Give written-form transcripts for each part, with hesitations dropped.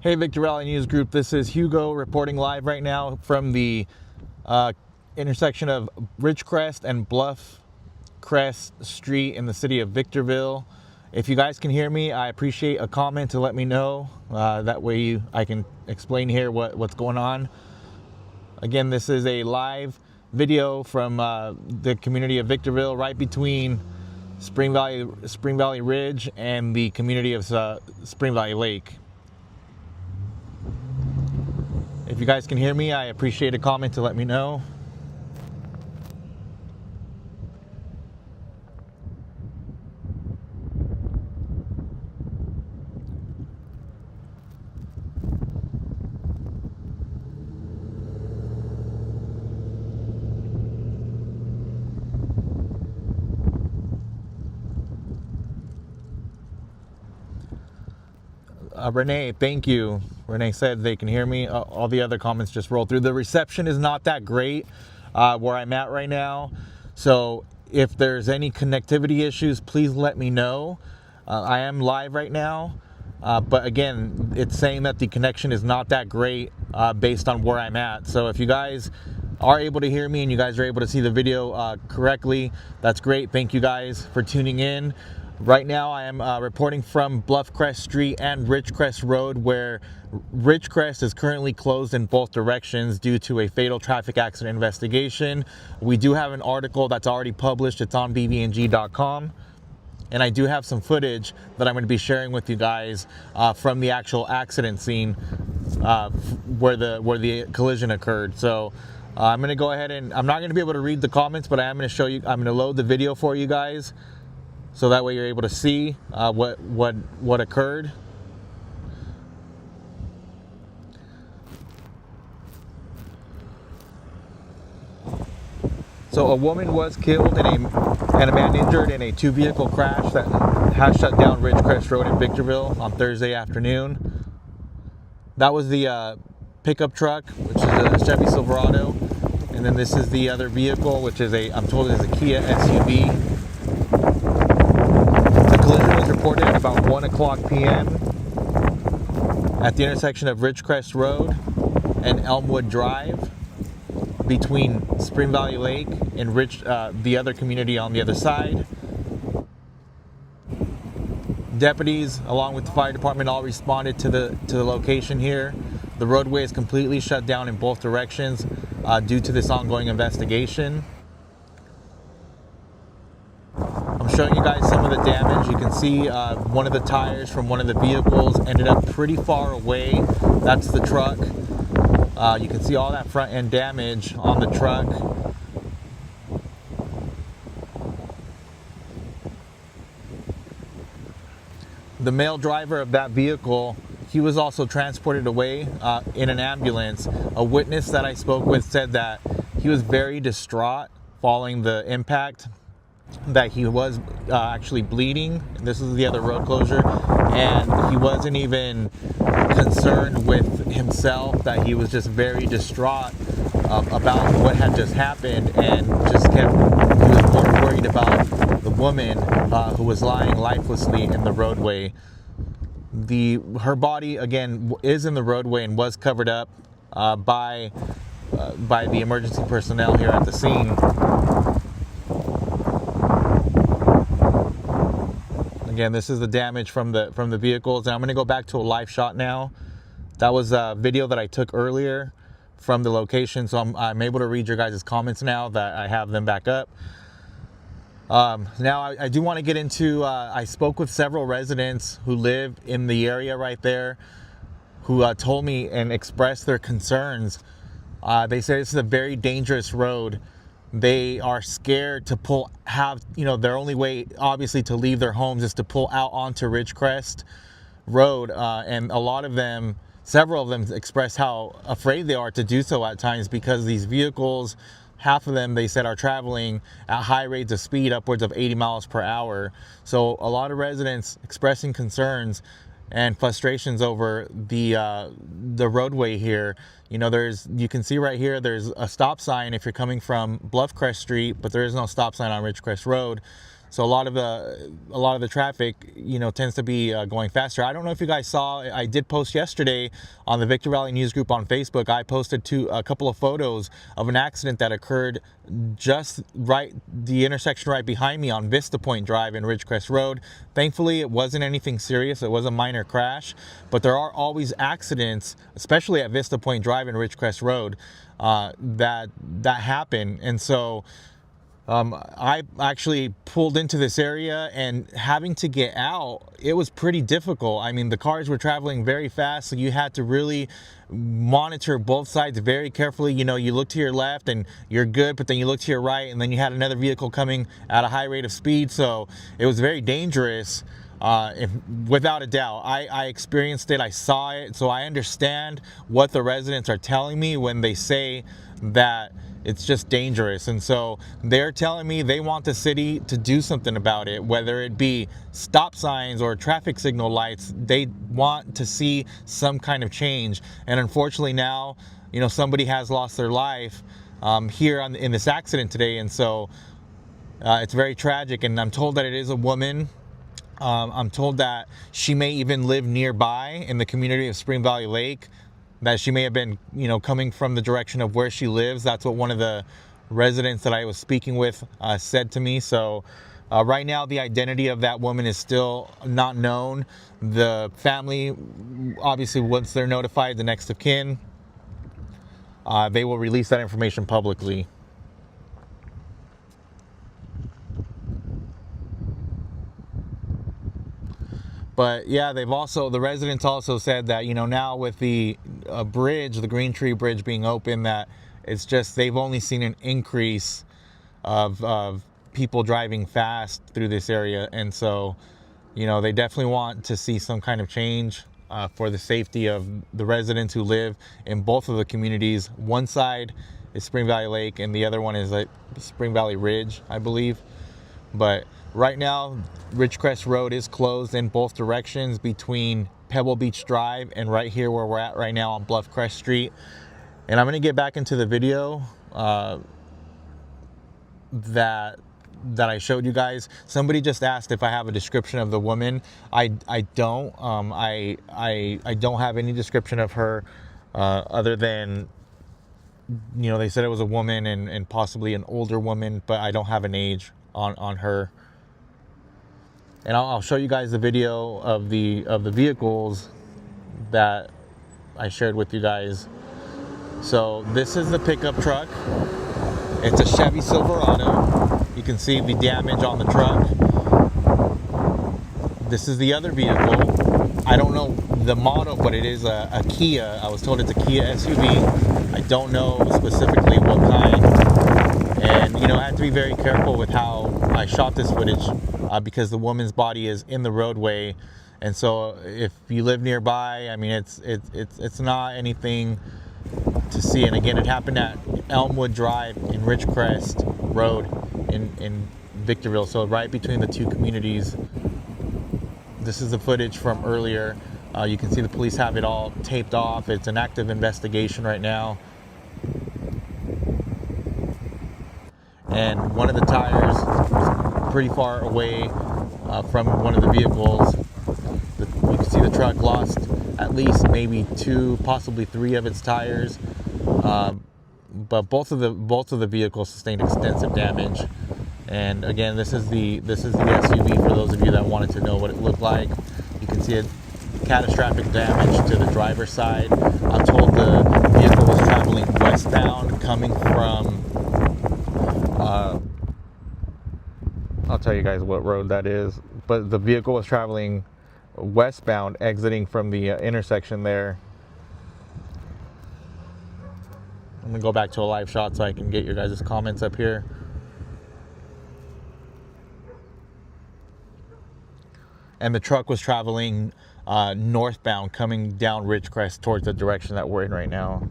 Hey, Victorville News Group, this is Hugo reporting live right now from the intersection of Ridgecrest and Bluffcrest Street in the city of Victorville. If you guys can hear me, I appreciate a comment to let me know. That way I can explain here what's going on. Again, this is a live video from the community of Victorville, right between Spring Valley Ridge and the community of Spring Valley Lake. If you guys can hear me, I appreciate a comment to let me know. Renee, thank you. Renee said they can hear me. All the other comments just rolled through. The reception is not that great where I'm at right now. So if there's any connectivity issues, please let me know. I am live right now. But again, it's saying that the connection is not that great based on where I'm at. So if you guys are able to hear me and you guys are able to see the video correctly, that's great. Thank you guys for tuning in. Right now I am reporting from Bluffcrest Street and Ridgecrest Road, where Ridgecrest is currently closed in both directions due to a fatal traffic accident investigation. We do have an article that's already published. It's on VVNG.com. And I do have some footage that I'm going to be sharing with you guys from the actual accident scene where the collision occurred. So I'm going to go ahead and I'm not going to be able to read the comments, but I am going to show you. I'm going to load the video for you guys, so that way you're able to see what occurred. So a woman was killed and a man injured in a two-vehicle crash that has shut down Ridgecrest Road in Victorville on Thursday afternoon. That was the pickup truck, which is a Chevy Silverado, and then this is the other vehicle, which is I'm told is a Kia SUV. Collision was reported at about 1 o'clock p.m. at the intersection of Ridgecrest Road and Elmwood Drive between Spring Valley Lake and the other community on the other side. Deputies, along with the fire department, all responded to the location here. The roadway is completely shut down in both directions due to this ongoing investigation. I'm showing you guys some of the damage. You can see one of the tires from one of the vehicles ended up pretty far away. That's the truck. You can see all that front end damage on the truck. The male driver of that vehicle, he was also transported away in an ambulance. A witness that I spoke with said that he was very distraught following the impact, that he was actually bleeding. This is the other road closure, and he wasn't even concerned with himself, that he was just very distraught about what had just happened, and he was more worried about the woman who was lying lifelessly in the roadway. Her body, again, is in the roadway and was covered up by the emergency personnel here at the scene. Again, this is the damage from the vehicles. And I'm going to go back to a live shot now. That was a video that I took earlier from the location, so I'm able to read your guys' comments now that I have them back up. Now I do want to get into, I spoke with several residents who live in the area right there, who told me and expressed their concerns. They say this is a very dangerous road. They are scared to their only way, obviously, to leave their homes is to pull out onto Ridgecrest Road. And several of them expressed how afraid they are to do so at times, because these vehicles, half of them, they said, are traveling at high rates of speed, upwards of 80 miles per hour. So a lot of residents expressing concerns and frustrations over the roadway here. You know, you can see right here, there's a stop sign if you're coming from Bluffcrest Street, but there is no stop sign on Ridgecrest Road. So a lot of the traffic, you know, tends to be going faster. I don't know if you guys saw, I did post yesterday on the Victor Valley News Group on Facebook. I posted a couple of photos of an accident that occurred just right, the intersection right behind me on Vista Point Drive in Ridgecrest Road. Thankfully, it wasn't anything serious. It was a minor crash, but there are always accidents, especially at Vista Point Drive in Ridgecrest Road, that happen. And so I actually pulled into this area, and having to get out, it was pretty difficult. I mean, the cars were traveling very fast, so you had to really monitor both sides very carefully. You know, you look to your left and you're good, but then you look to your right and then you had another vehicle coming at a high rate of speed. So it was very dangerous. Without a doubt, I experienced it. I saw it. So I understand what the residents are telling me when they say that it's just dangerous. And so they're telling me they want the city to do something about it, whether it be stop signs or traffic signal lights. They want to see some kind of change. And unfortunately now, you know, somebody has lost their life here in this accident today. And so it's very tragic. And I'm told that it is a woman. I'm told that she may even live nearby in the community of Spring Valley Lake, that she may have been, you know, coming from the direction of where she lives. That's what one of the residents that I was speaking with said to me. So right now, the identity of that woman is still not known. The family, obviously, once they're notified, the next of kin, they will release that information publicly. But yeah, the residents also said that, you know, now with the bridge, the Green Tree Bridge being open, that it's just, they've only seen an increase of people driving fast through this area. And so, you know, they definitely want to see some kind of change for the safety of the residents who live in both of the communities. One side is Spring Valley Lake and the other one is like Spring Valley Ridge, I believe. But right now, Ridgecrest Road is closed in both directions between Pebble Beach Drive and right here where we're at right now on Bluff Crest Street. And I'm going to get back into the video that I showed you guys. Somebody just asked if I have a description of the woman. I don't. I don't have any description of her other than, you know, they said it was a woman and possibly an older woman, but I don't have an age on her. And I'll show you guys the video of the vehicles that I shared with you guys. So this is the pickup truck. It's a Chevy Silverado. You can see the damage on the truck. This is the other vehicle. I don't know the model, but it is a Kia. I was told it's a Kia SUV. I don't know specifically what kind. And, you know, I had to be very careful with how I shot this footage because the woman's body is in the roadway. And so if you live nearby, I mean, it's not anything to see. And again, it happened at Elmwood Drive in Ridgecrest Road in Victorville. So right between the two communities. This is the footage from earlier. You can see the police have it all taped off. It's an active investigation right now. And one of the tires was pretty far away from one of the vehicles. You can see the truck lost at least maybe 2, possibly 3 of its tires. But both of the vehicles sustained extensive damage. And again, this is the SUV for those of you that wanted to know what it looked like. You can see a catastrophic damage to the driver's side. I'm told the vehicle was traveling westbound, coming from I'll tell you guys what road that is, but the vehicle was traveling westbound, exiting from the intersection there. I'm gonna go back to a live shot so I can get your guys' comments up here. And the truck was traveling northbound, coming down Ridgecrest towards the direction that we're in right now.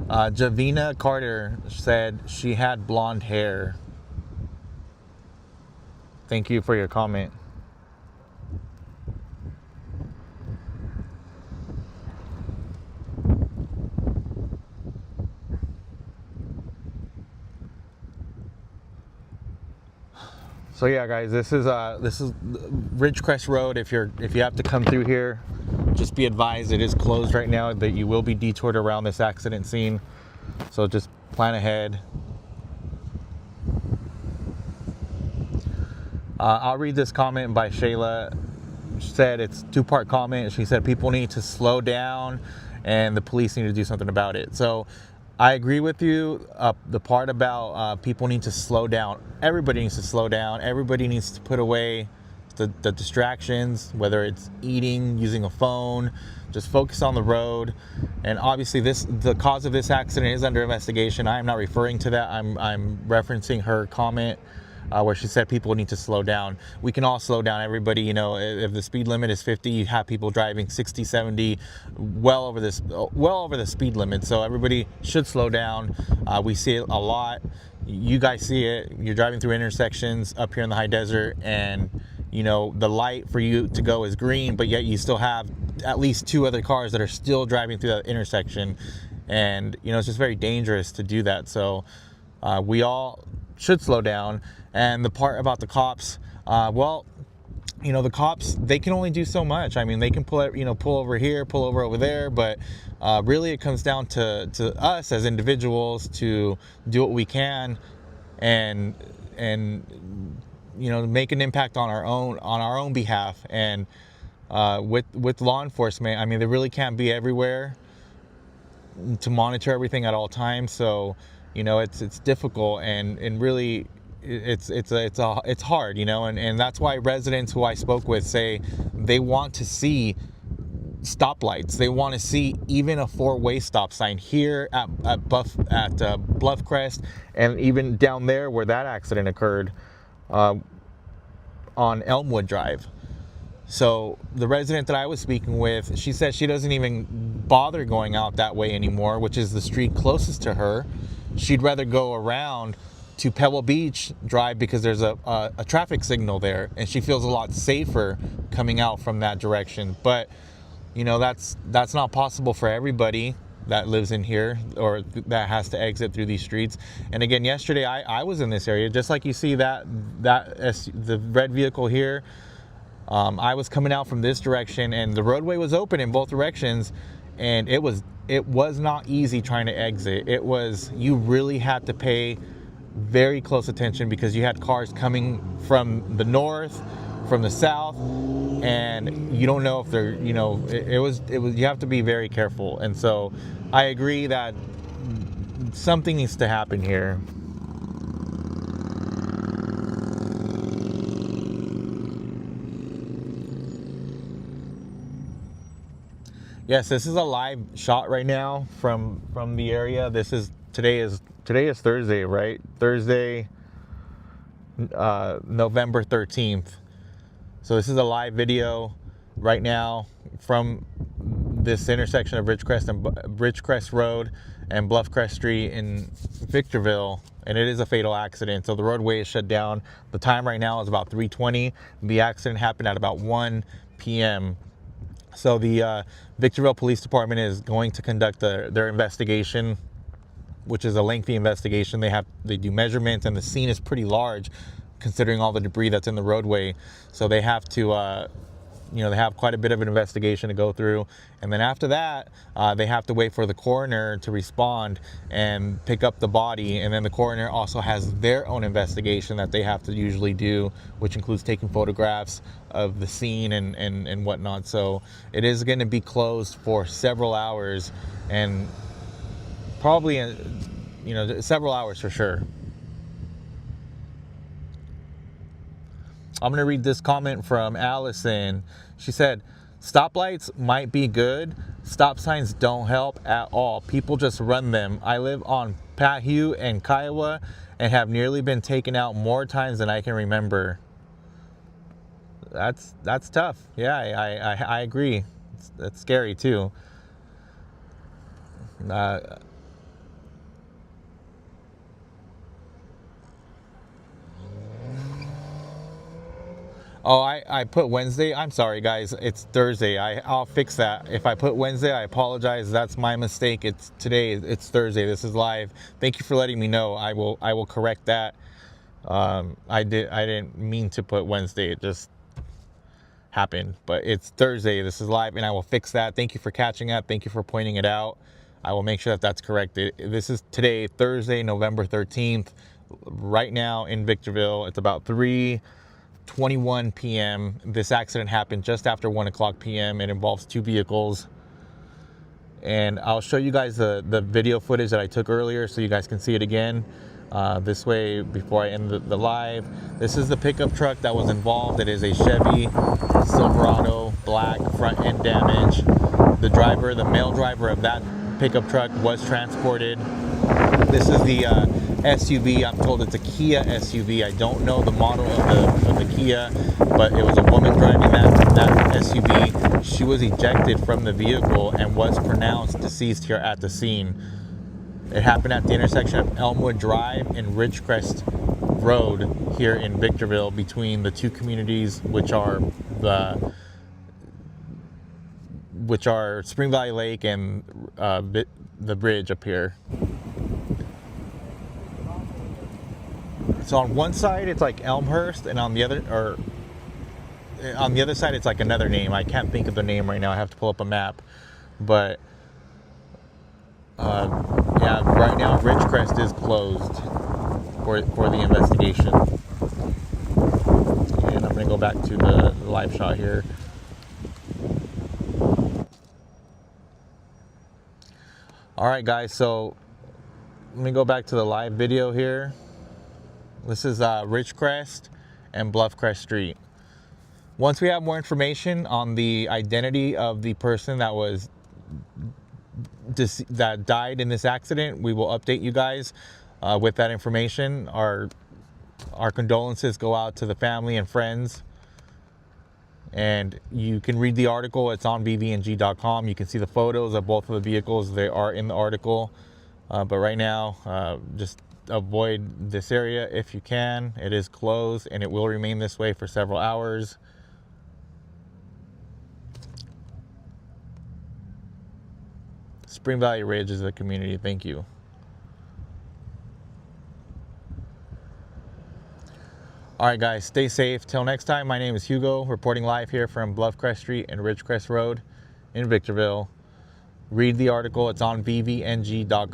Javina Carter said she had blonde hair. Thank you for your comment. So yeah, guys, this is Ridgecrest Road. If you have to come through here, just be advised it is closed right now. That you will be detoured around this accident scene. So just plan ahead. I'll read this comment by Shayla. She said it's two-part comment. She said people need to slow down and the police need to do something about it. So I agree with you. The part about people need to slow down. Everybody needs to slow down. Everybody needs to put away the distractions, whether it's eating, using a phone. Just focus on the road. And obviously the cause of this accident is under investigation. I am not referring to that. I'm referencing her comment where she said people need to slow down. We can all slow down. Everybody, you know, if the speed limit is 50, you have people driving 60, 70, well over the speed limit. So everybody should slow down. We see it a lot. You guys see it. You're driving through intersections up here in the high desert, and you know the light for you to go is green, but yet you still have at least 2 other cars that are still driving through that intersection, and you know it's just very dangerous to do that. So we all should slow down. And the part about the cops, well, you know, the cops, they can only do so much. I mean, they can pull over here, pull over there, but really it comes down to us as individuals to do what we can and you know, make an impact on our own behalf. And with law enforcement, I mean, they really can't be everywhere to monitor everything at all times. So, you know, it's difficult and really it's hard, you know, and that's why residents who I spoke with say they want to see stoplights. They want to see even a 4-way stop sign here at Bluffcrest, and even down there where that accident occurred on Elmwood Drive. So the resident that I was speaking with, she said she doesn't even bother going out that way anymore, which is the street closest to her. She'd rather go around to Pebble Beach Drive because there's a traffic signal there, and she feels a lot safer coming out from that direction. But you know, that's not possible for everybody that lives in here or that has to exit through these streets. And again, yesterday I was in this area, just like you see the red vehicle here. I was coming out from this direction, and the roadway was open in both directions, and it was not easy trying to exit. You really had to pay very close attention because you had cars coming from the north, from the south, and you don't know if they're, you know, it was you have to be very careful. And so I agree that something needs to happen here. Yes, this is a live shot right now from the area. Today is Thursday, right? Thursday, November 13th. So this is a live video right now from this intersection of Ridgecrest Road and Bluffcrest Street in Victorville, and it is a fatal accident. So the roadway is shut down. The time right now is about 3:20. The accident happened at about 1 p.m. So the Victorville Police Department is going to conduct their investigation, which is a lengthy investigation. They do measurements, and the scene is pretty large considering all the debris that's in the roadway. So they have to, they have quite a bit of an investigation to go through. And then after that, they have to wait for the coroner to respond and pick up the body. And then the coroner also has their own investigation that they have to usually do, which includes taking photographs of the scene and whatnot. So it is going to be closed for several hours, and probably, several hours for sure. I'm going to read this comment from Allison. She said, stoplights might be good. Stop signs don't help at all. People just run them. I live on Pahue and Kiowa and have nearly been taken out more times than I can remember. That's tough. Yeah, I agree. That's scary too. Oh, I put Wednesday. I'm sorry, guys. It's Thursday. I'll fix that. If I put Wednesday, I apologize. That's my mistake. It's Thursday. This is live. Thank you for letting me know. I will correct that. I didn't mean to put Wednesday. It just happened, but it's Thursday. This is live, and I will fix that. Thank you for catching up. Thank you for pointing it out. I will make sure that that's corrected. This is today, Thursday, November 13th. Right now in Victorville, it's about 3:21 p.m. This accident happened just after 1 o'clock p.m. It involves two vehicles. And I'll show you guys the video footage that I took earlier so you guys can see it again. This way, before I end the live. This is the pickup truck that was involved. It is a Chevy Silverado, black, front end damage. The male driver of that pickup truck was transported. This is the SUV. I'm told it's a Kia SUV. I don't know the model of the Kia, but it was a woman driving that SUV. She was ejected from the vehicle and was pronounced deceased here at the scene. It happened at the intersection of Elmwood Drive and Ridgecrest Road here in Victorville, between the two communities, which are Spring Valley Lake and the bridge up here. So on one side it's like Elmhurst, and on the other side it's like another name. I can't think of the name right now. I have to pull up a map, but yeah, right now Ridgecrest is closed for the investigation. And I'm gonna go back to the live shot here. All right, guys, so let me go back to the live video here. This is Ridgecrest and Bluffcrest Street. Once we have more information on the identity of the person that died in this accident, we will update you guys with that information. Our condolences go out to the family and friends. And you can read the article. It's on VVNG.com. You can see the photos of both of the vehicles. They are in the article. But right now, just avoid this area if you can. It is closed, and it will remain this way for several hours. Spring Valley Ridge is a community. Thank you. All right, guys, stay safe. Till next time, my name is Hugo, reporting live here from Bluffcrest Street and Ridgecrest Road in Victorville. Read the article. It's on VVNG.com.